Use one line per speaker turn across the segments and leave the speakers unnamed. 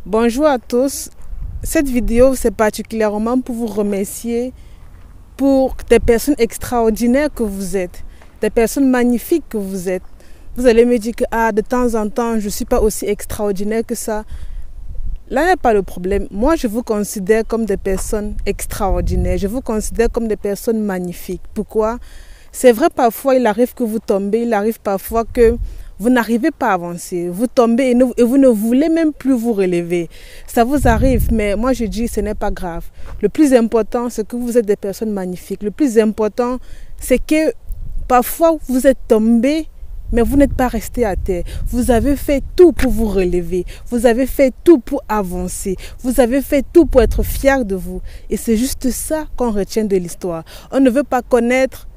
Bonjour à tous. Cette vidéo, c'est particulièrement pour vous remercier pour des personnes extraordinaires que vous êtes, des personnes magnifiques que vous êtes. Vous allez me dire que de temps en temps, je ne suis pas aussi extraordinaire que ça. Là n'est pas le problème. Moi, je vous considère comme des personnes extraordinaires. Je vous considère comme des personnes magnifiques. Pourquoi? C'est vrai, parfois, il arrive que vous tombez. Il arrive parfois que vous n'arrivez pas à avancer. Vous tombez et vous ne voulez même plus vous relever. Ça vous arrive, mais moi, je dis, ce n'est pas grave. Le plus important, c'est que vous êtes des personnes magnifiques. Le plus important, c'est que parfois, vous êtes tombé, mais vous n'êtes pas resté à terre. Vous avez fait tout pour vous relever. Vous avez fait tout pour avancer. Vous avez fait tout pour être fier de vous. Et c'est juste ça qu'on retient de l'histoire. On ne veut pas connaître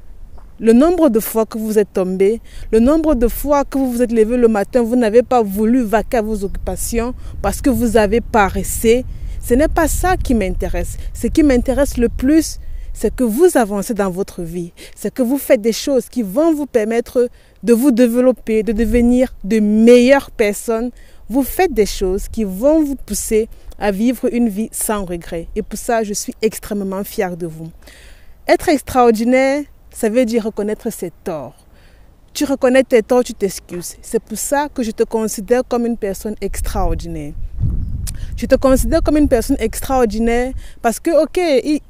le nombre de fois que vous êtes tombé, le nombre de fois que vous vous êtes levé le matin, vous n'avez pas voulu vaquer à vos occupations parce que vous avez paressé. Ce n'est pas ça qui m'intéresse. Ce qui m'intéresse le plus, c'est que vous avancez dans votre vie. C'est que vous faites des choses qui vont vous permettre de vous développer, de devenir de meilleures personnes. Vous faites des choses qui vont vous pousser à vivre une vie sans regret. Et pour ça, je suis extrêmement fière de vous. Être extraordinaire, ça veut dire reconnaître ses torts. Tu reconnais tes torts, tu t'excuses. C'est pour ça que je te considère comme une personne extraordinaire. Je te considère comme une personne extraordinaire parce que, ok,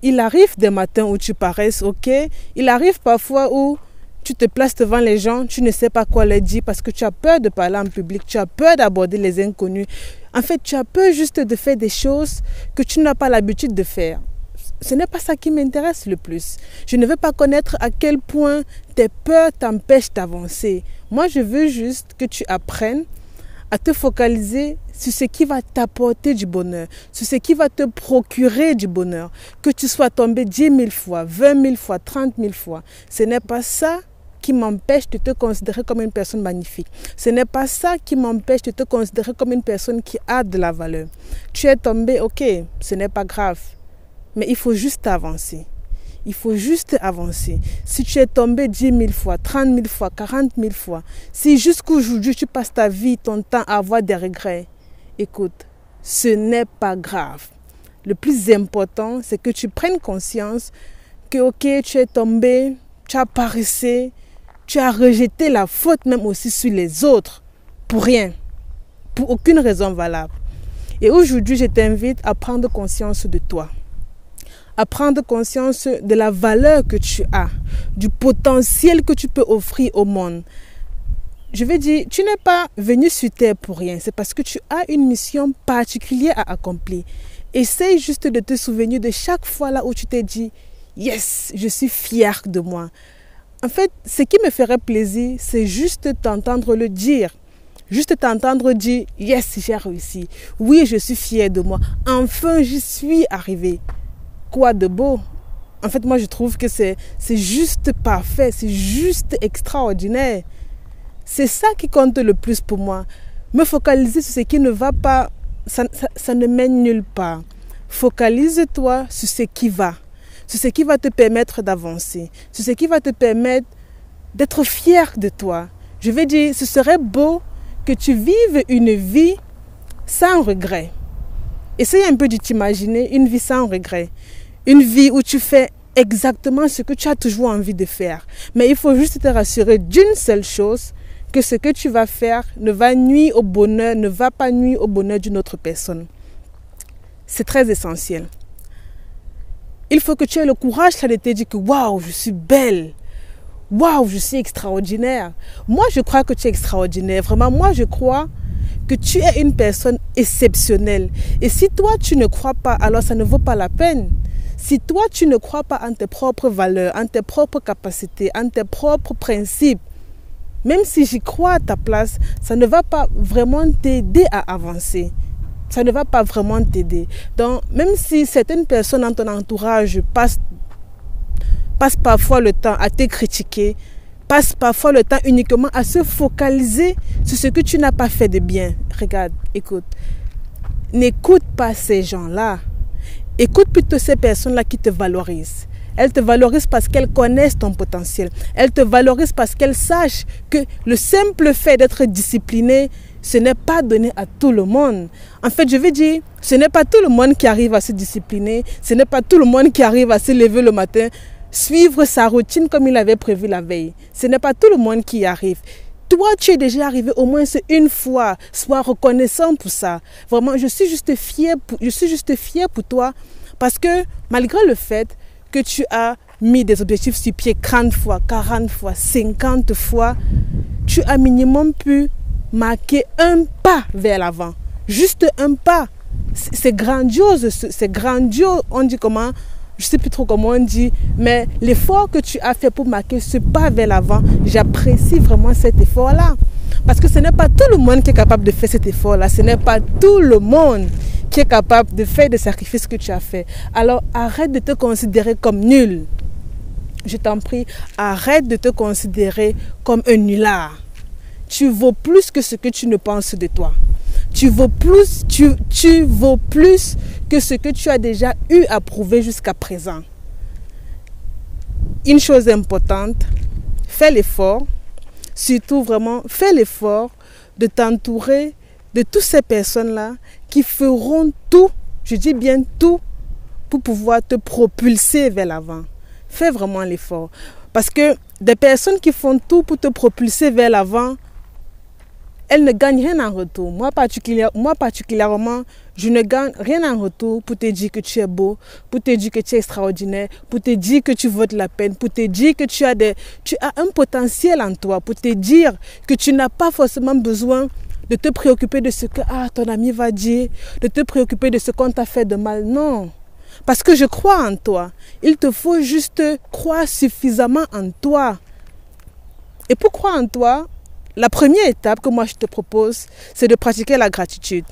il arrive des matins où tu paresses, ok. Il arrive parfois où tu te places devant les gens, tu ne sais pas quoi leur dire parce que tu as peur de parler en public, tu as peur d'aborder les inconnus. En fait, tu as peur juste de faire des choses que tu n'as pas l'habitude de faire. Ce n'est pas ça qui m'intéresse le plus. Je ne veux pas connaître à quel point tes peurs t'empêchent d'avancer. Moi, je veux juste que tu apprennes à te focaliser sur ce qui va t'apporter du bonheur, sur ce qui va te procurer du bonheur. Que tu sois tombé 10 000 fois, 20 000 fois, 30 000 fois. Ce n'est pas ça qui m'empêche de te considérer comme une personne magnifique. Ce n'est pas ça qui m'empêche de te considérer comme une personne qui a de la valeur. Tu es tombé, ok, ce n'est pas grave. Mais il faut juste avancer. Il faut juste avancer. Si tu es tombé 10 000 fois, 30 000 fois, 40 000 fois, si jusqu'aujourd'hui tu passes ta vie, ton temps à avoir des regrets, écoute, ce n'est pas grave. Le plus important, c'est que tu prennes conscience que, ok, tu es tombé, tu as paressé, tu as rejeté la faute même aussi sur les autres, pour rien, pour aucune raison valable. Et aujourd'hui, je t'invite à prendre conscience de toi. À prendre conscience de la valeur que tu as, du potentiel que tu peux offrir au monde. Je veux dire, tu n'es pas venu sur terre pour rien. C'est parce que tu as une mission particulière à accomplir. Essaye juste de te souvenir de chaque fois là où tu t'es dit « Yes, je suis fière de moi ». En fait, ce qui me ferait plaisir, c'est juste t'entendre le dire. Juste t'entendre dire « Yes, j'ai réussi. Oui, je suis fière de moi. Enfin, j'y suis arrivée. » Quoi de beau? En fait, moi, je trouve que c'est juste parfait, c'est juste extraordinaire. C'est ça qui compte le plus pour moi. Me focaliser sur ce qui ne va pas, ça ne mène nulle part. Focalise-toi sur ce qui va, sur ce qui va te permettre d'avancer, sur ce qui va te permettre d'être fier de toi. Je veux dire, ce serait beau que tu vives une vie sans regret. Essaye un peu de t'imaginer une vie sans regret. Une vie où tu fais exactement ce que tu as toujours envie de faire. Mais il faut juste te rassurer d'une seule chose, que ce que tu vas faire ne va nuire au bonheur, ne va pas nuire au bonheur d'une autre personne. C'est très essentiel. Il faut que tu aies le courage de te dire que waouh, je suis belle. Waouh, je suis extraordinaire. Moi, je crois que tu es extraordinaire. Vraiment, moi, je crois que tu es une personne exceptionnelle. Et si toi, tu ne crois pas, alors ça ne vaut pas la peine. Si toi, tu ne crois pas en tes propres valeurs, en tes propres capacités, en tes propres principes, même si j'y crois à ta place, ça ne va pas vraiment t'aider à avancer. Ça ne va pas vraiment t'aider. Donc, même si certaines personnes dans ton entourage passent parfois le temps à te critiquer, passe parfois le temps uniquement à se focaliser sur ce que tu n'as pas fait de bien. Regarde, écoute. N'écoute pas ces gens-là. Écoute plutôt ces personnes-là qui te valorisent. Elles te valorisent parce qu'elles connaissent ton potentiel. Elles te valorisent parce qu'elles sachent que le simple fait d'être discipliné ce n'est pas donné à tout le monde. En fait, je veux dire, ce n'est pas tout le monde qui arrive à se discipliner, ce n'est pas tout le monde qui arrive à se lever le matin, suivre sa routine comme il avait prévu la veille. Ce n'est pas tout le monde qui y arrive. Toi, tu es déjà arrivé au moins une fois. Sois reconnaissant pour ça. Vraiment, je suis juste fière pour toi parce que malgré le fait que tu as mis des objectifs sur pied 30 fois, 40 fois, 50 fois, tu as minimum pu marquer un pas vers l'avant. Juste un pas. C'est grandiose, c'est grandiose. On dit comment? Je ne sais plus trop comment on dit, mais l'effort que tu as fait pour marquer ce pas vers l'avant, j'apprécie vraiment cet effort-là. Parce que ce n'est pas tout le monde qui est capable de faire cet effort-là. Ce n'est pas tout le monde qui est capable de faire des sacrifices que tu as fait. Alors arrête de te considérer comme nul. Je t'en prie, arrête de te considérer comme un nulard. Tu vaux plus que ce que tu ne penses de toi. Tu vaux plus que ce que tu as déjà eu à prouver jusqu'à présent. Une chose importante, fais l'effort, surtout vraiment, fais l'effort de t'entourer de toutes ces personnes-là qui feront tout, je dis bien tout, pour pouvoir te propulser vers l'avant. Fais vraiment l'effort. Parce que des personnes qui font tout pour te propulser vers l'avant, elles ne gagnent rien en retour. Moi particulièrement, je ne gagne rien en retour pour te dire que tu es beau, pour te dire que tu es extraordinaire, pour te dire que tu vaux de la peine, pour te dire que tu as un potentiel en toi, pour te dire que tu n'as pas forcément besoin de te préoccuper de ce que ton ami va dire, de te préoccuper de ce qu'on t'a fait de mal. Non. Parce que je crois en toi. Il te faut juste croire suffisamment en toi. Et pour croire en toi, la première étape que moi je te propose, c'est de pratiquer la gratitude.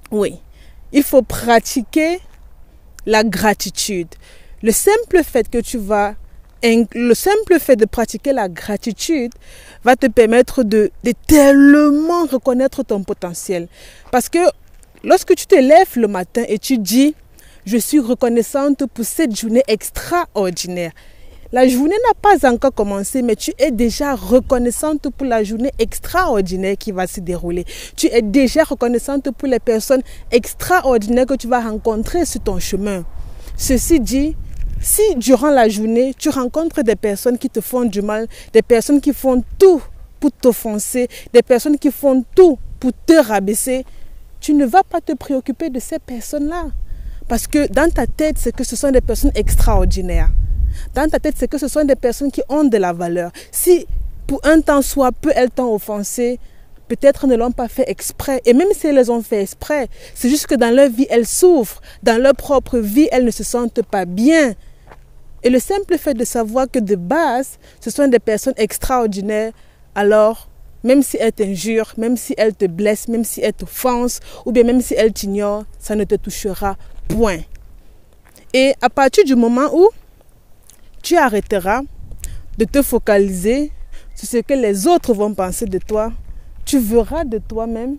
Oui, il faut pratiquer la gratitude. Le simple fait de pratiquer la gratitude va te permettre de tellement reconnaître ton potentiel. Parce que lorsque tu te lèves le matin et tu dis « Je suis reconnaissante pour cette journée extraordinaire », la journée n'a pas encore commencé, mais tu es déjà reconnaissante pour la journée extraordinaire qui va se dérouler. Tu es déjà reconnaissante pour les personnes extraordinaires que tu vas rencontrer sur ton chemin. Ceci dit, si durant la journée, tu rencontres des personnes qui te font du mal, des personnes qui font tout pour t'offenser, des personnes qui font tout pour te rabaisser, tu ne vas pas te préoccuper de ces personnes-là. Parce que dans ta tête, c'est que ce sont des personnes extraordinaires. Dans ta tête, c'est que ce sont des personnes qui ont de la valeur. Si pour un temps soit peu, elles t'ont offensé, peut-être ne l'ont pas fait exprès. Et même si elles les ont fait exprès, c'est juste que dans leur vie, elles souffrent. Dans leur propre vie, elles ne se sentent pas bien. Et le simple fait de savoir que de base, ce sont des personnes extraordinaires, alors même si elles t'injurent, même si elles te blessent, même si elles t'offensent, ou bien même si elles t'ignorent, ça ne te touchera point. Et à partir du moment où tu arrêteras de te focaliser sur ce que les autres vont penser de toi, tu verras de toi-même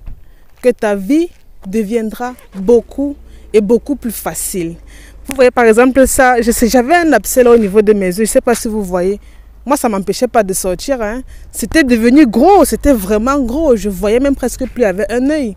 que ta vie deviendra beaucoup plus facile. Vous voyez par exemple ça, j'avais un abcès là au niveau de mes yeux, je ne sais pas si vous voyez. Moi ça ne m'empêchait pas de sortir. C'était devenu gros, c'était vraiment gros. Je voyais même presque plus avec un œil.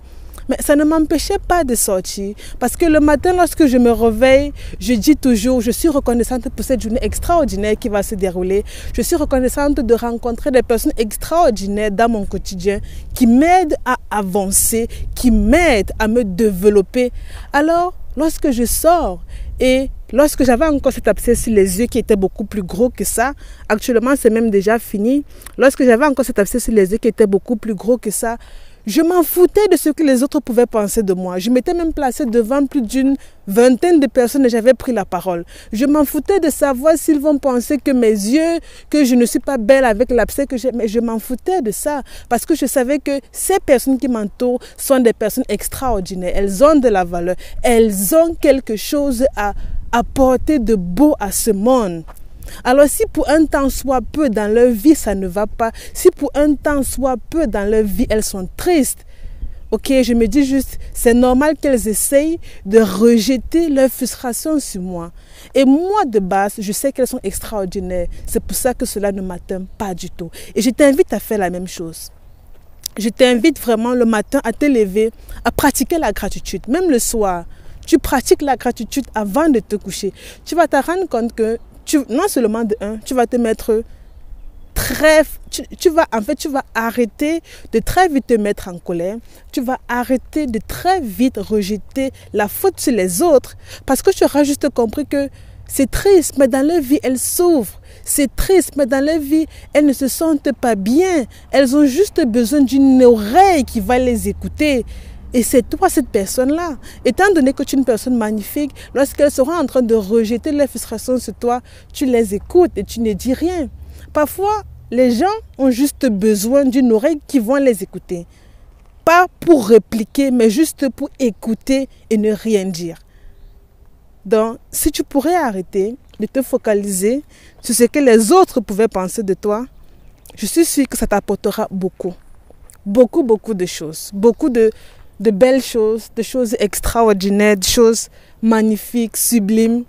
Mais ça ne m'empêchait pas de sortir. Parce que le matin, lorsque je me réveille, je dis toujours, je suis reconnaissante pour cette journée extraordinaire qui va se dérouler. Je suis reconnaissante de rencontrer des personnes extraordinaires dans mon quotidien qui m'aident à avancer, qui m'aident à me développer. Alors, lorsque je sors et lorsque j'avais encore cet abcès sur les yeux qui était beaucoup plus gros que ça, actuellement c'est même déjà fini. Lorsque j'avais encore cet abcès sur les yeux qui était beaucoup plus gros que ça, je m'en foutais de ce que les autres pouvaient penser de moi. Je m'étais même placée devant plus d'une vingtaine de personnes et j'avais pris la parole. Je m'en foutais de savoir s'ils vont penser que mes yeux, que je ne suis pas belle avec l'abcès que j'ai. Mais je m'en foutais de ça parce que je savais que ces personnes qui m'entourent sont des personnes extraordinaires. Elles ont de la valeur. Elles ont quelque chose à apporter de beau à ce monde. Alors si pour un temps soit peu dans leur vie, ça ne va pas. Si pour un temps soit peu dans leur vie, elles sont tristes. Ok, je me dis juste, c'est normal qu'elles essayent de rejeter leur frustration sur moi. Et moi, de base, je sais qu'elles sont extraordinaires. C'est pour ça que cela ne m'atteint pas du tout. Et je t'invite à faire la même chose. je t'invite vraiment le matin à te lever, à pratiquer la gratitude. Même le soir, tu pratiques la gratitude avant de te coucher. Tu vas te rendre compte que, non seulement de un, tu vas te mettre tu vas arrêter de très vite te mettre en colère. Tu vas arrêter de très vite rejeter la faute sur les autres. Parce que tu auras juste compris que c'est triste, mais dans leur vie, elles souffrent. C'est triste, mais dans leur vie, elles ne se sentent pas bien. Elles ont juste besoin d'une oreille qui va les écouter. Et c'est toi, cette personne-là. Étant donné que tu es une personne magnifique, lorsqu'elles seront en train de rejeter leurs frustrations sur toi, tu les écoutes et tu ne dis rien. Parfois, les gens ont juste besoin d'une oreille qui va les écouter. Pas pour répliquer, mais juste pour écouter et ne rien dire. Donc, si tu pourrais arrêter de te focaliser sur ce que les autres pouvaient penser de toi, je suis sûre que ça t'apportera beaucoup. Beaucoup de choses. Beaucoup de belles choses, de choses extraordinaires, de choses magnifiques, sublimes.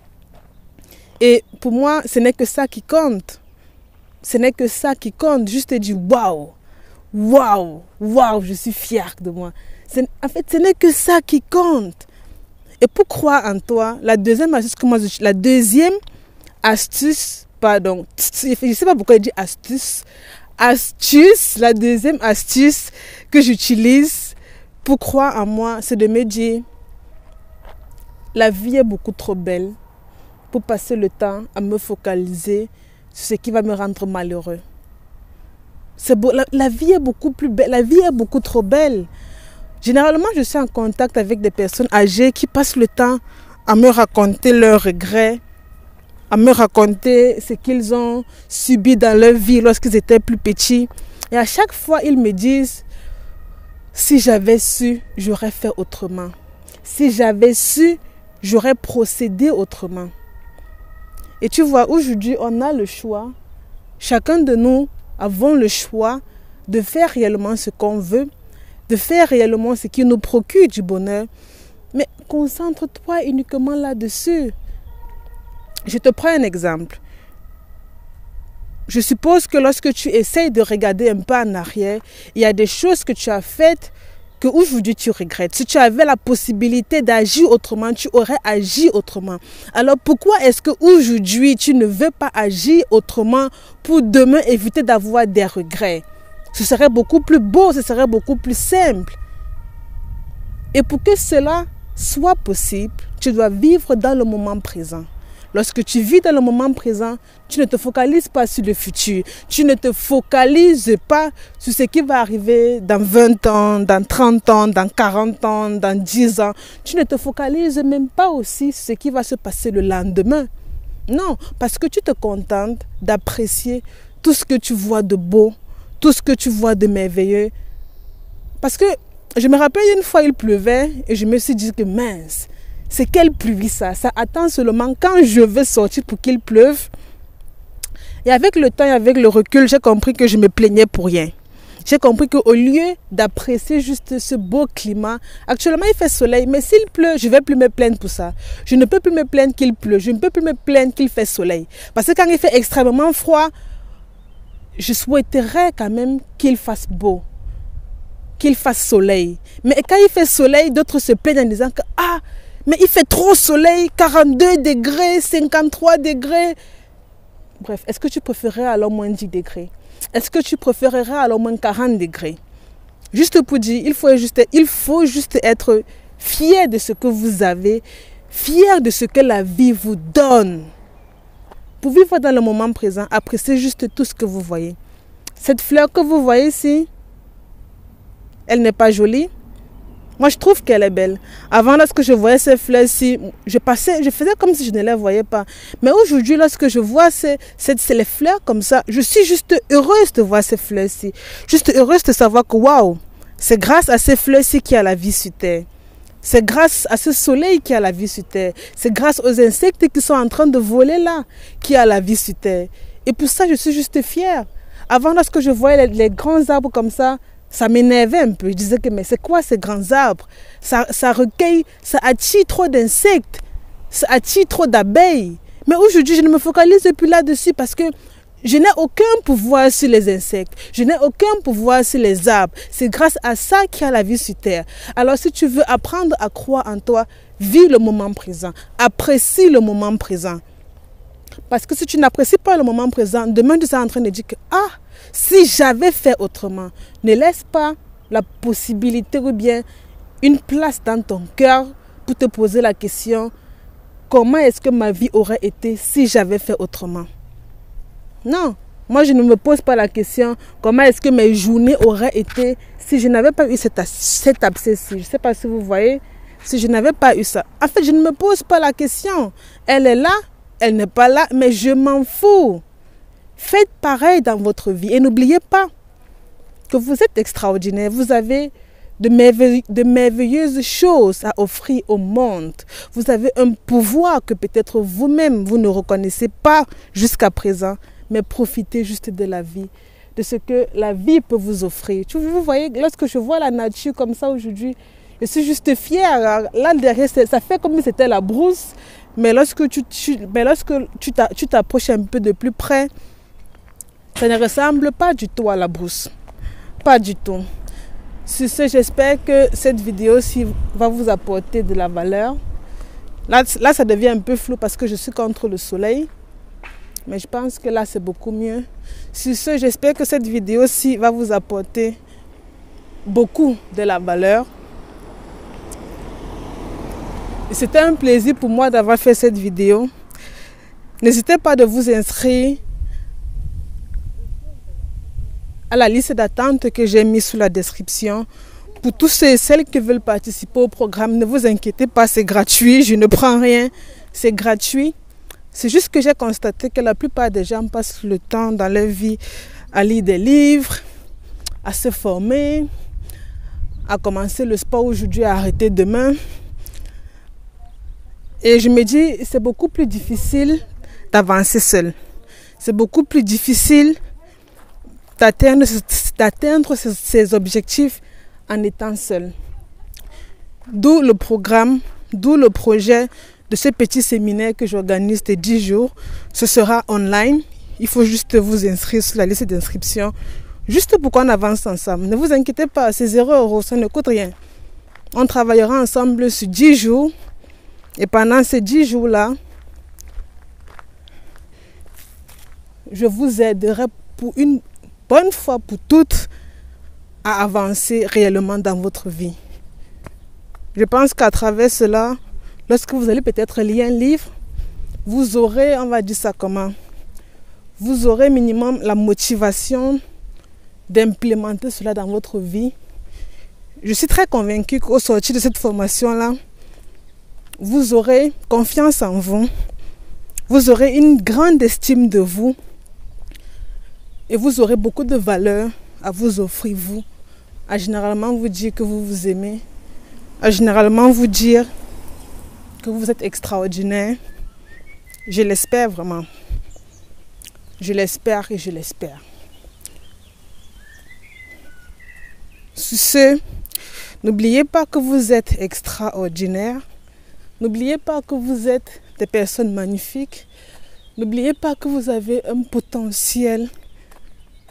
Et pour moi, ce n'est que ça qui compte. Ce n'est que ça qui compte. Juste te dire waouh, je suis fière de moi. En fait, ce n'est que ça qui compte. Et pour croire en toi, la deuxième astuce, je ne sais pas pourquoi je dis astuce. La deuxième astuce que j'utilise pour croire en moi, c'est de me dire, la vie est beaucoup trop belle pour passer le temps à me focaliser sur ce qui va me rendre malheureux. C'est beau, la vie est beaucoup plus belle, la vie est beaucoup trop belle. Généralement, je suis en contact avec des personnes âgées qui passent le temps à me raconter leurs regrets, à me raconter ce qu'ils ont subi dans leur vie lorsqu'ils étaient plus petits. Et à chaque fois, ils me disent, si j'avais su, j'aurais fait autrement. Si j'avais su, j'aurais procédé autrement. Et tu vois, aujourd'hui, on a le choix. Chacun de nous avons le choix de faire réellement ce qu'on veut, de faire réellement ce qui nous procure du bonheur. Mais concentre-toi uniquement là-dessus. Je te prends un exemple. Je suppose que lorsque tu essayes de regarder un peu en arrière, il y a des choses que tu as faites que aujourd'hui tu regrettes. Si tu avais la possibilité d'agir autrement, tu aurais agi autrement. Alors pourquoi est-ce qu'aujourd'hui tu ne veux pas agir autrement pour demain éviter d'avoir des regrets? Ce serait beaucoup plus beau, ce serait beaucoup plus simple. Et pour que cela soit possible, tu dois vivre dans le moment présent. Lorsque tu vis dans le moment présent, tu ne te focalises pas sur le futur. Tu ne te focalises pas sur ce qui va arriver dans 20 ans, dans 30 ans, dans 40 ans, dans 10 ans. Tu ne te focalises même pas aussi sur ce qui va se passer le lendemain. Non, parce que tu te contentes d'apprécier tout ce que tu vois de beau, tout ce que tu vois de merveilleux. Parce que je me rappelle une fois, il pleuvait et je me suis dit que mince, c'est quelle pluie ça? Ça attend seulement quand je veux sortir pour qu'il pleuve. Et avec le temps et avec le recul, j'ai compris que je me plaignais pour rien. J'ai compris qu'au lieu d'apprécier juste ce beau climat, actuellement il fait soleil, mais s'il pleut, je ne vais plus me plaindre pour ça. Je ne peux plus me plaindre qu'il pleut, je ne peux plus me plaindre qu'il fait soleil. Parce que quand il fait extrêmement froid, je souhaiterais quand même qu'il fasse beau, qu'il fasse soleil. Mais quand il fait soleil, d'autres se plaignent en disant que mais il fait trop soleil, 42 degrés, 53 degrés. Bref, est-ce que tu préférerais alors moins 10 degrés? Est-ce que tu préférerais alors moins 40 degrés? Juste pour dire, il faut juste être fier de ce que vous avez, fier de ce que la vie vous donne. Pour vivre dans le moment présent, appréciez juste tout ce que vous voyez. Cette fleur que vous voyez ici, elle n'est pas jolie. Moi, je trouve qu'elle est belle. Avant, lorsque je voyais ces fleurs-ci, je faisais comme si je ne les voyais pas. Mais aujourd'hui, lorsque je vois les fleurs comme ça, je suis juste heureuse de voir ces fleurs-ci. Juste heureuse de savoir que, waouh, c'est grâce à ces fleurs-ci qu'il y a la vie sur Terre. C'est grâce à ce soleil qu'il y a la vie sur Terre. C'est grâce aux insectes qui sont en train de voler là qu'il y a la vie sur Terre. Et pour ça, je suis juste fière. Avant, lorsque je voyais les grands arbres comme ça m'énervait un peu. Je disais que mais c'est quoi ces grands arbres? Ça recueille, ça attire trop d'insectes, ça attire trop d'abeilles. Mais aujourd'hui, je ne me focalise plus là-dessus parce que Je n'ai aucun pouvoir sur les insectes. Je n'ai aucun pouvoir sur les arbres. C'est grâce à ça qu'il y a la vie sur terre. Alors si tu veux apprendre à croire en toi, vis le moment présent. Apprécie le moment présent. Parce que si tu n'apprécies pas le moment présent, demain tu seras en train de dire que si j'avais fait autrement. Ne laisse pas la possibilité ou bien une place dans ton cœur pour te poser la question, comment est-ce que ma vie aurait été si j'avais fait autrement? Non, moi je ne me pose pas la question, comment est-ce que mes journées auraient été si je n'avais pas eu cet abcès-ci. Je ne sais pas si vous voyez, si je n'avais pas eu ça. En fait, je ne me pose pas la question. Elle est là, elle n'est pas là, mais je m'en fous. Faites pareil dans votre vie et n'oubliez pas que vous êtes extraordinaire. Vous avez de merveilleuses choses à offrir au monde. Vous avez un pouvoir que peut-être vous-même, vous ne reconnaissez pas jusqu'à présent. Mais profitez juste de la vie, de ce que la vie peut vous offrir. Vous voyez, lorsque je vois la nature comme ça aujourd'hui, je suis juste fière. Là derrière, ça fait comme si c'était la brousse. Mais lorsque tu t'approches un peu de plus près, ça ne ressemble pas du tout à la brousse. Pas du tout. Sur ce, j'espère que cette vidéo-ci va vous apporter de la valeur. Là, ça devient un peu flou parce que je suis contre le soleil. Mais je pense que là, c'est beaucoup mieux. Sur ce, j'espère que cette vidéo-ci va vous apporter beaucoup de la valeur. C'était un plaisir pour moi d'avoir fait cette vidéo. N'hésitez pas de vous inscrire à la liste d'attente que j'ai mise sous la description. Pour tous ceux et celles qui veulent participer au programme, ne vous inquiétez pas, c'est gratuit. Je ne prends rien, c'est gratuit. C'est juste que j'ai constaté que la plupart des gens passent le temps dans leur vie à lire des livres, à se former, à commencer le sport aujourd'hui, à arrêter demain. Et je me dis, c'est beaucoup plus difficile d'avancer seul. C'est beaucoup plus difficile d'atteindre ses objectifs en étant seul. D'où le programme, d'où le projet de ce petit séminaire que j'organise de 10 jours. Ce sera online. Il faut juste vous inscrire sur la liste d'inscription. Juste pour qu'on avance ensemble. Ne vous inquiétez pas, c'est 0 €, ça ne coûte rien. On travaillera ensemble sur 10 jours. Et pendant ces 10 jours-là, je vous aiderai pour une bonne fois pour toutes à avancer réellement dans votre vie. Je pense qu'à travers cela, lorsque vous allez peut-être lire un livre, vous aurez, on va dire ça comment, vous aurez minimum la motivation d'implémenter cela dans votre vie. Je suis très convaincue qu'au sortir de cette formation-là, vous aurez confiance en vous, vous aurez une grande estime de vous et vous aurez beaucoup de valeur à vous offrir, vous, à généralement vous dire que vous vous aimez, à généralement vous dire que vous êtes extraordinaire. Je l'espère vraiment. Je l'espère et je l'espère. Sur ce, n'oubliez pas que vous êtes extraordinaire. N'oubliez pas que vous êtes des personnes magnifiques. N'oubliez pas que vous avez un potentiel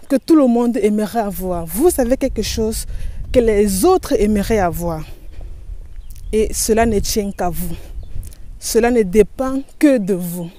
que tout le monde aimerait avoir. Vous avez quelque chose que les autres aimeraient avoir. Et cela ne tient qu'à vous. Cela ne dépend que de vous.